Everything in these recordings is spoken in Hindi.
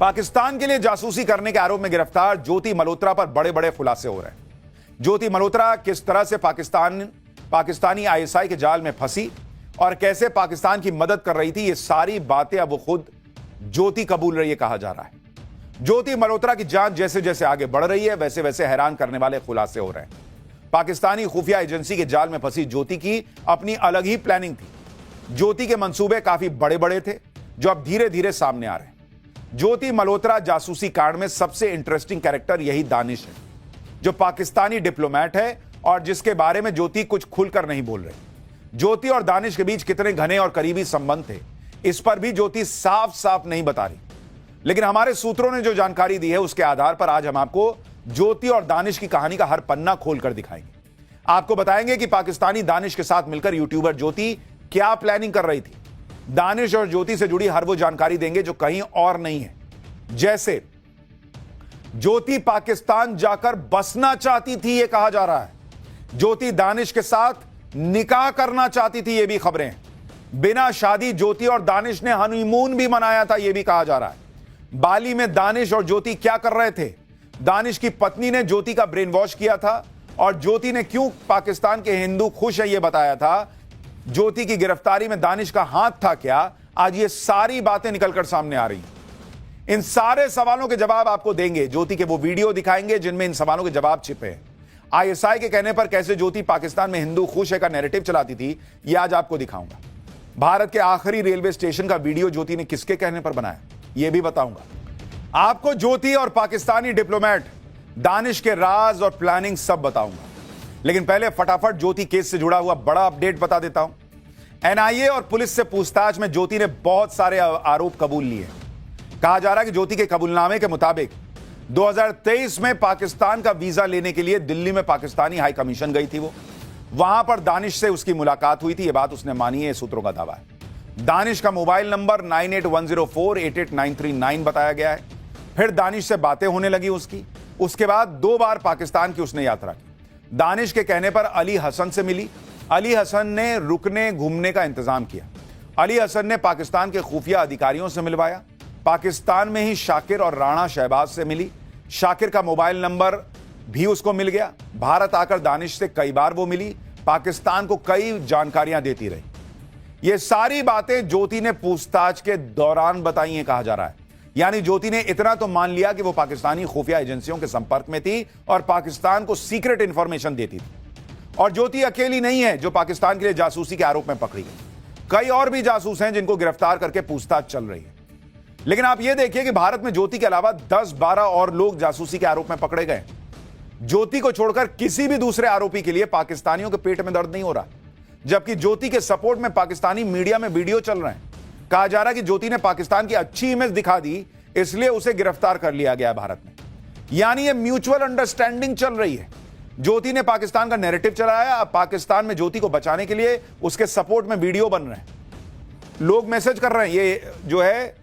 पाकिस्तान के लिए जासूसी करने के आरोप में गिरफ्तार ज्योति मल्होत्रा पर बड़े बड़े खुलासे हो रहे हैं। ज्योति मल्होत्रा किस तरह से पाकिस्तानी आईएसआई के जाल में फंसी और कैसे पाकिस्तान की मदद कर रही थी, ये सारी बातें अब वो खुद ज्योति कबूल रही है, कहा जा रहा है। ज्योति मल्होत्रा की जांच जैसे जैसे आगे बढ़ रही है वैसे वैसे हैरान करने वाले खुलासे हो रहे हैं। पाकिस्तानी खुफिया एजेंसी के जाल में फंसी ज्योति की अपनी अलग ही प्लानिंग थी। ज्योति के मंसूबे काफी बड़े बड़े थे जो अब धीरे धीरे सामने आ रहे हैं। ज्योति मल्होत्रा जासूसी कांड में सबसे इंटरेस्टिंग कैरेक्टर यही दानिश है, जो पाकिस्तानी डिप्लोमेट है और जिसके बारे में ज्योति कुछ खुलकर नहीं बोल रही। ज्योति और दानिश के बीच कितने घने और करीबी संबंध थे, इस पर भी ज्योति साफ साफ नहीं बता रही। लेकिन हमारे सूत्रों ने जो जानकारी दी है उसके आधार पर आज हम आपको ज्योति और दानिश की कहानी का हर पन्ना खोलकर दिखाएंगे। आपको बताएंगे कि पाकिस्तानी दानिश के साथ मिलकर यूट्यूबर ज्योति क्या प्लानिंग कर रही थी। दानिश और ज्योति से जुड़ी हर वो जानकारी देंगे जो कहीं और नहीं है। जैसे ज्योति पाकिस्तान जाकर बसना चाहती थी, यह कहा जा रहा है। ज्योति दानिश के साथ निकाह करना चाहती थी, यह भी खबरें हैं। बिना शादी ज्योति और दानिश ने हनीमून भी मनाया था, यह भी कहा जा रहा है। बाली में दानिश और ज्योति क्या कर रहे थे? दानिश की पत्नी ने ज्योति का ब्रेन वॉश किया था और ज्योति ने क्यों पाकिस्तान के हिंदू खुश है यह बताया था। ज्योति की गिरफ्तारी में दानिश का हाथ था क्या? आज ये सारी बातें निकलकर सामने आ रही हैं। इन सारे सवालों के जवाब आपको देंगे। ज्योति के वो वीडियो दिखाएंगे जिनमें इन सवालों के जवाब छिपे हैं। आईएसआई के कहने पर कैसे ज्योति पाकिस्तान में हिंदू खुश है का नैरेटिव चलाती थी, यह आज आपको दिखाऊंगा। भारत के आखिरी रेलवे स्टेशन का वीडियो ज्योति ने किसके कहने पर बनाया, यह भी बताऊंगा। आपको ज्योति और पाकिस्तानी डिप्लोमेट दानिश के राज और प्लानिंग सब बताऊंगा। लेकिन पहले फटाफट ज्योति केस से जुड़ा हुआ बड़ा अपडेट बता देता हूं। एनआईए और पुलिस से पूछताछ में ज्योति ने बहुत सारे आरोप कबूल लिए। कहा जा रहा है कि ज्योति के कबूलनामे के मुताबिक 2023 में पाकिस्तान का वीजा लेने के लिए दिल्ली में पाकिस्तानी हाई कमीशन गई थी। वो वहां पर दानिश से उसकी मुलाकात हुई थी, यह बात उसने मानी है, सूत्रों का दावा है। दानिश का मोबाइल नंबर 9810488939 बताया गया है। फिर दानिश से बातें होने लगी उसकी। उसके बाद 2 बार पाकिस्तान की उसने यात्रा की। दानिश के कहने पर अली हसन से मिली। अली हसन ने रुकने घूमने का इंतजाम किया। अली हसन ने पाकिस्तान के खुफिया अधिकारियों से मिलवाया। पाकिस्तान में ही शाकिर और राणा शहबाज से मिली। शाकिर का मोबाइल नंबर भी उसको मिल गया। भारत आकर दानिश से कई बार वो मिली, पाकिस्तान को कई जानकारियां देती रही। ये सारी बातें ज्योति ने पूछताछ के दौरान बताई हैं, कहा जा रहा है। यानी ज्योति ने इतना तो मान लिया कि वो पाकिस्तानी खुफिया एजेंसियों के संपर्क में थी और पाकिस्तान को सीक्रेट इंफॉर्मेशन देती थी। और ज्योति अकेली नहीं है जो पाकिस्तान के लिए जासूसी के आरोप में पकड़ी गई। कई और भी जासूस हैं जिनको गिरफ्तार करके पूछताछ चल रही है। लेकिन आप यह देखिए कि भारत में ज्योति के अलावा 10-12 और लोग जासूसी के आरोप में पकड़े गए। ज्योति को छोड़कर किसी भी दूसरे आरोपी के लिए पाकिस्तानियों के पेट में दर्द नहीं हो रहा, जबकि ज्योति के सपोर्ट में पाकिस्तानी मीडिया में वीडियो चल रहे हैं। कहा जा रहा है कि ज्योति ने पाकिस्तान की अच्छी इमेज दिखा दी, इसलिए उसे गिरफ्तार कर लिया गया भारत में। यानी यह म्यूचुअल अंडरस्टैंडिंग चल रही है। ज्योति ने पाकिस्तान का नैरेटिव चलाया, अब पाकिस्तान में ज्योति को बचाने के लिए उसके सपोर्ट में वीडियो बन रहे हैं। लोग मैसेज कर रहे हैं। ये जो है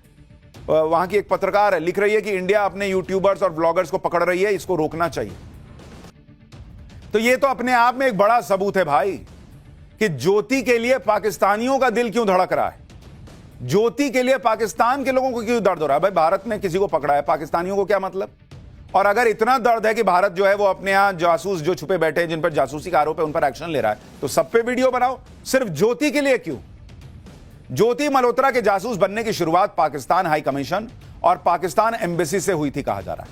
वहां की एक पत्रकार है, लिख रही है कि इंडिया अपने यूट्यूबर्स और ब्लॉगर्स को पकड़ रही है, इसको रोकना चाहिए। तो ये तो अपने आप में एक बड़ा सबूत है भाई कि ज्योति के लिए पाकिस्तानियों का दिल क्यों धड़क रहा है। ज्योति के लिए पाकिस्तान के लोगों को क्यों दर्द हो रहा है। भाई भारत ने किसी को पकड़ा है, पाकिस्तानियों को क्या मतलब। और अगर इतना दर्द है कि भारत जो है वो अपने यहां जासूस जो छुपे बैठे हैं, जिन पर जासूसी का आरोप है, उन पर एक्शन ले रहा है, तो सब पे वीडियो बनाओ। सिर्फ ज्योति के लिए क्यों? ज्योति मल्होत्रा के जासूस बनने की शुरुआत पाकिस्तान हाई कमीशन और पाकिस्तान एम्बेसी से हुई थी, कहा जा रहा है।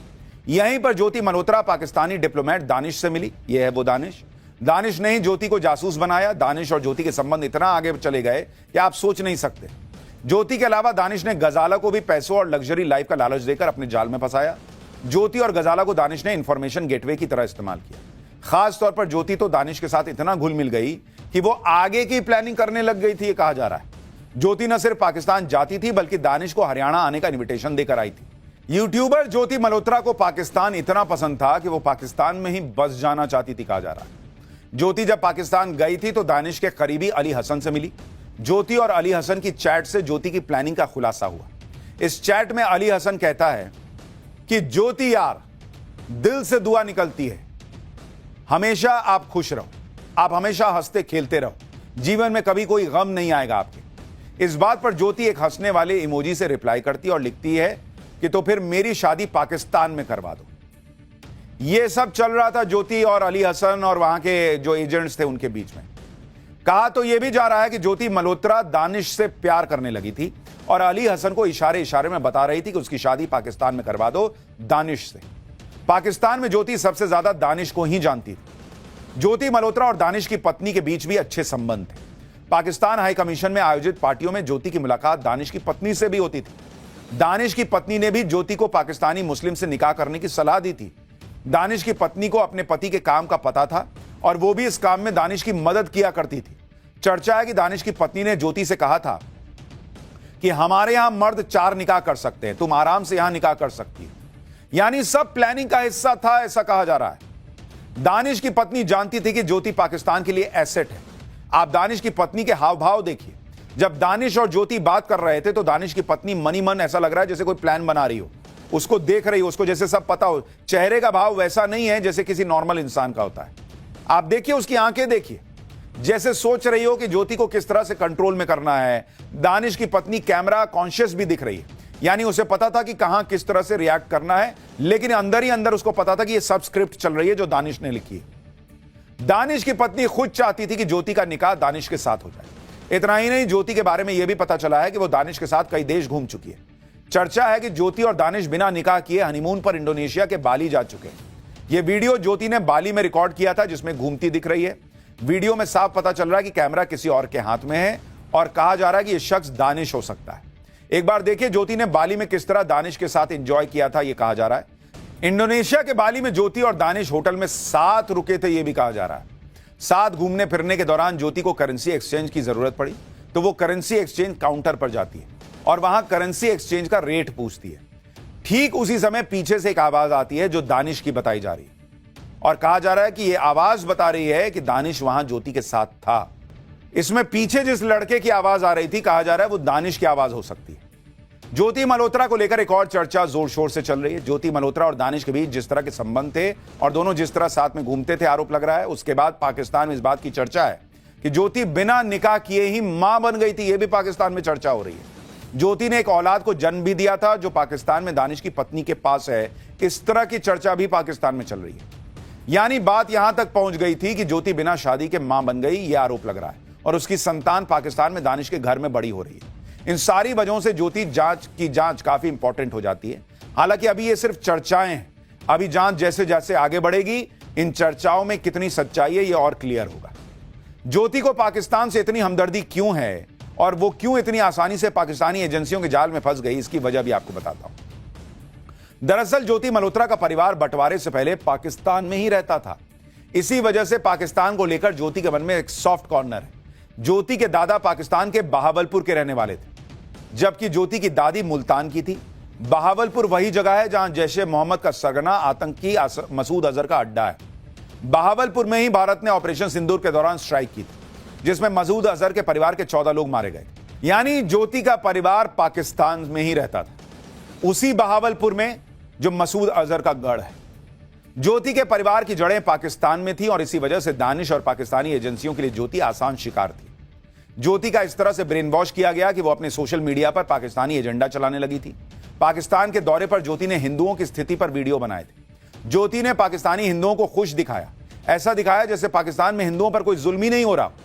यहीं पर ज्योति मल्होत्रा पाकिस्तानी डिप्लोमेट दानिश से मिली। यह है वो दानिश। दानिश ने ही ज्योति को जासूस बनाया। दानिश और ज्योति के संबंध इतना आगे चले गए कि आप सोच नहीं सकते। ज्योति के अलावा दानिश ने गजाला को भी पैसों और लग्जरी लाइफ का लालच देकर अपने जाल में फंसाया। ज्योति और गजाला को दानिश ने इंफॉर्मेशन गेटवे की तरह इस्तेमाल किया। खास तौर पर ज्योति तो दानिश के साथ इतना घुल मिल गई कि वो आगे की प्लानिंग करने लग गई थी, ये कहा जा रहा है। ज्योति न सिर्फ पाकिस्तान जाती थी बल्कि दानिश को हरियाणा आने का इन्विटेशन देकर आई थी। यूट्यूबर ज्योति मल्होत्रा को पाकिस्तान इतना पसंद था कि वो पाकिस्तान में ही बस जाना चाहती थी, कहा जा रहा है। ज्योति जब पाकिस्तान गई थी तो दानिश के करीबी अली हसन से मिली। ज्योति और अली हसन की चैट से ज्योति की प्लानिंग का खुलासा हुआ। इस चैट में अली हसन कहता है कि ज्योति यार, दिल से दुआ निकलती है, हमेशा आप खुश रहो, आप हमेशा हंसते खेलते रहो, जीवन में कभी कोई गम नहीं आएगा आपके। इस बात पर ज्योति एक हंसने वाले इमोजी से रिप्लाई करती है और लिखती है कि तो फिर मेरी शादी पाकिस्तान में करवा दो। यह सब चल रहा था ज्योति और अली हसन और वहां के जो एजेंट्स थे उनके बीच में। कहा तो यह भी जा रहा है कि ज्योति मल्होत्रा दानिश से प्यार करने लगी थी और अली हसन को इशारे इशारे में बता रही थी कि उसकी शादी पाकिस्तान में करवा दो दानिश से। पाकिस्तान में ज्योति सबसे ज्यादा दानिश को ही जानती थी। ज्योति मल्होत्रा और दानिश की पत्नी के बीच भी अच्छे संबंध थे। पाकिस्तान हाई कमीशन में आयोजित पार्टियों में ज्योति की मुलाकात दानिश की पत्नी से भी होती थी। दानिश की पत्नी ने भी ज्योति को पाकिस्तानी मुस्लिम से निकाह करने की सलाह दी थी। दानिश की पत्नी को अपने पति के काम का पता था और वो भी इस काम में दानिश की मदद किया करती थी। चर्चा है कि दानिश की पत्नी ने ज्योति से कहा था कि हमारे यहां मर्द 4 निकाह कर सकते हैं, तुम आराम से यहां निकाह कर सकती हो। यानी सब प्लानिंग का हिस्सा था, ऐसा कहा जा रहा है। दानिश की पत्नी जानती थी कि ज्योति पाकिस्तान के लिए एसेट है। आप दानिश की पत्नी के हाव भाव देखिए। जब दानिश और ज्योति बात कर रहे थे तो दानिश की पत्नी मनी मन ऐसा लग रहा है जैसे कोई प्लान बना रही हो, उसको देख रही हो, उसको जैसे सब पता हो। चेहरे का भाव वैसा नहीं है जैसे किसी नॉर्मल इंसान का होता है। आप देखिए, उसकी आंखें देखिए, जैसे सोच रही हो कि ज्योति को किस तरह से कंट्रोल में करना है। दानिश की पत्नी कैमरा कॉन्शियस भी दिख रही है, यानी उसे पता था कि कहां किस तरह से रिएक्ट करना है, लेकिन अंदर ही अंदर उसको पता था कि यह सब स्क्रिप्ट चल रही है जो दानिश ने लिखी है। दानिश की पत्नी खुद चाहती थी कि ज्योति का निकाह दानिश के साथ हो जाए। इतना ही नहीं, ज्योति के बारे में यह भी पता चला है कि वो दानिश के साथ कई देश घूम चुकी है। चर्चा है कि ज्योति और दानिश बिना निकाह किए हनीमून पर इंडोनेशिया के बाली जा चुके हैं। यह वीडियो ज्योति ने बाली में रिकॉर्ड किया था, जिसमें घूमती दिख रही है। वीडियो में साफ पता चल रहा है कि कैमरा किसी और के हाथ में है और कहा जा रहा है कि यह शख्स दानिश हो सकता है। एक बार देखिए ज्योति ने बाली में किस तरह दानिश के साथ एंजॉय किया था, यह कहा जा रहा है। इंडोनेशिया के बाली में ज्योति और दानिश होटल में साथ रुके थे, यह भी कहा जा रहा है। साथ घूमने फिरने के दौरान ज्योति को करेंसी एक्सचेंज की जरूरत पड़ी तो वो करेंसी एक्सचेंज काउंटर पर जाती है और वहां करेंसी एक्सचेंज का रेट पूछती है। ठीक उसी समय पीछे से एक आवाज आती है जो दानिश की बताई जा रही है और कहा जा रहा है कि यह आवाज बता रही है कि दानिश वहां ज्योति के साथ था। इसमें पीछे जिस लड़के की आवाज आ रही थी, कहा जा रहा है वो दानिश की आवाज हो सकती है। ज्योति मल्होत्रा को लेकर एक और चर्चा जोर शोर से चल रही है। ज्योति मल्होत्रा और दानिश के बीच जिस तरह के संबंध थे और दोनों जिस तरह साथ में घूमते थे, आरोप लग रहा है। उसके बाद पाकिस्तान में इस बात की चर्चा है कि ज्योति बिना निकाह किए ही मां बन गई थी। यह भी पाकिस्तान में चर्चा हो रही है। ज्योति ने एक औलाद को जन्म भी दिया था जो पाकिस्तान में दानिश की पत्नी के पास है। इस तरह की चर्चा भी पाकिस्तान में चल रही है। यानी बात यहां तक पहुंच गई थी कि ज्योति बिना शादी के मां बन गई, यह आरोप लग रहा है और उसकी संतान पाकिस्तान में दानिश के घर में बड़ी हो रही है। इन सारी वजहों से ज्योति जांच काफी इंपॉर्टेंट हो जाती है। हालांकि अभी ये सिर्फ चर्चाएं हैं। अभी जांच जैसे जैसे आगे बढ़ेगी, इन चर्चाओं में कितनी सच्चाई है ये और क्लियर होगा। ज्योति को पाकिस्तान से इतनी हमदर्दी क्यों है और वो क्यों इतनी आसानी से पाकिस्तानी एजेंसियों के जाल में फंस गई, इसकी वजह भी आपको बताता हूं। दरअसल ज्योति मल्होत्रा का परिवार बंटवारे से पहले पाकिस्तान में ही रहता था। इसी वजह से पाकिस्तान को लेकर ज्योति के मन में एक सॉफ्ट कॉर्नर है। ज्योति के दादा पाकिस्तान के बहावलपुर के रहने वाले थे, जबकि ज्योति की दादी मुल्तान की थी। बहावलपुर वही जगह है जहां जैशे मोहम्मद का सरगना आतंकी मसूद अजहर का अड्डा है। बहावलपुर में ही भारत ने ऑपरेशन सिंदूर के दौरान स्ट्राइक की थी, जिसमें मसूद अजहर के परिवार के 14 लोग मारे गए। यानी ज्योति का परिवार पाकिस्तान में ही रहता था, उसी बहावलपुर में जो मसूद अजहर का गढ़ है। ज्योति के परिवार की जड़ें पाकिस्तान में थी और इसी वजह से दानिश और पाकिस्तानी एजेंसियों के लिए ज्योति आसान शिकार थी। ज्योति का इस तरह से ब्रेन वॉश किया गया कि वो अपने सोशल मीडिया पर पाकिस्तानी एजेंडा चलाने लगी थी। पाकिस्तान के दौरे पर ज्योति ने हिंदुओं की स्थिति पर वीडियो बनाए थे। ज्योति ने पाकिस्तानी हिंदुओं को खुश दिखाया, ऐसा दिखाया जैसे पाकिस्तान में हिंदुओं पर कोई जुल्म ही नहीं हो रहा।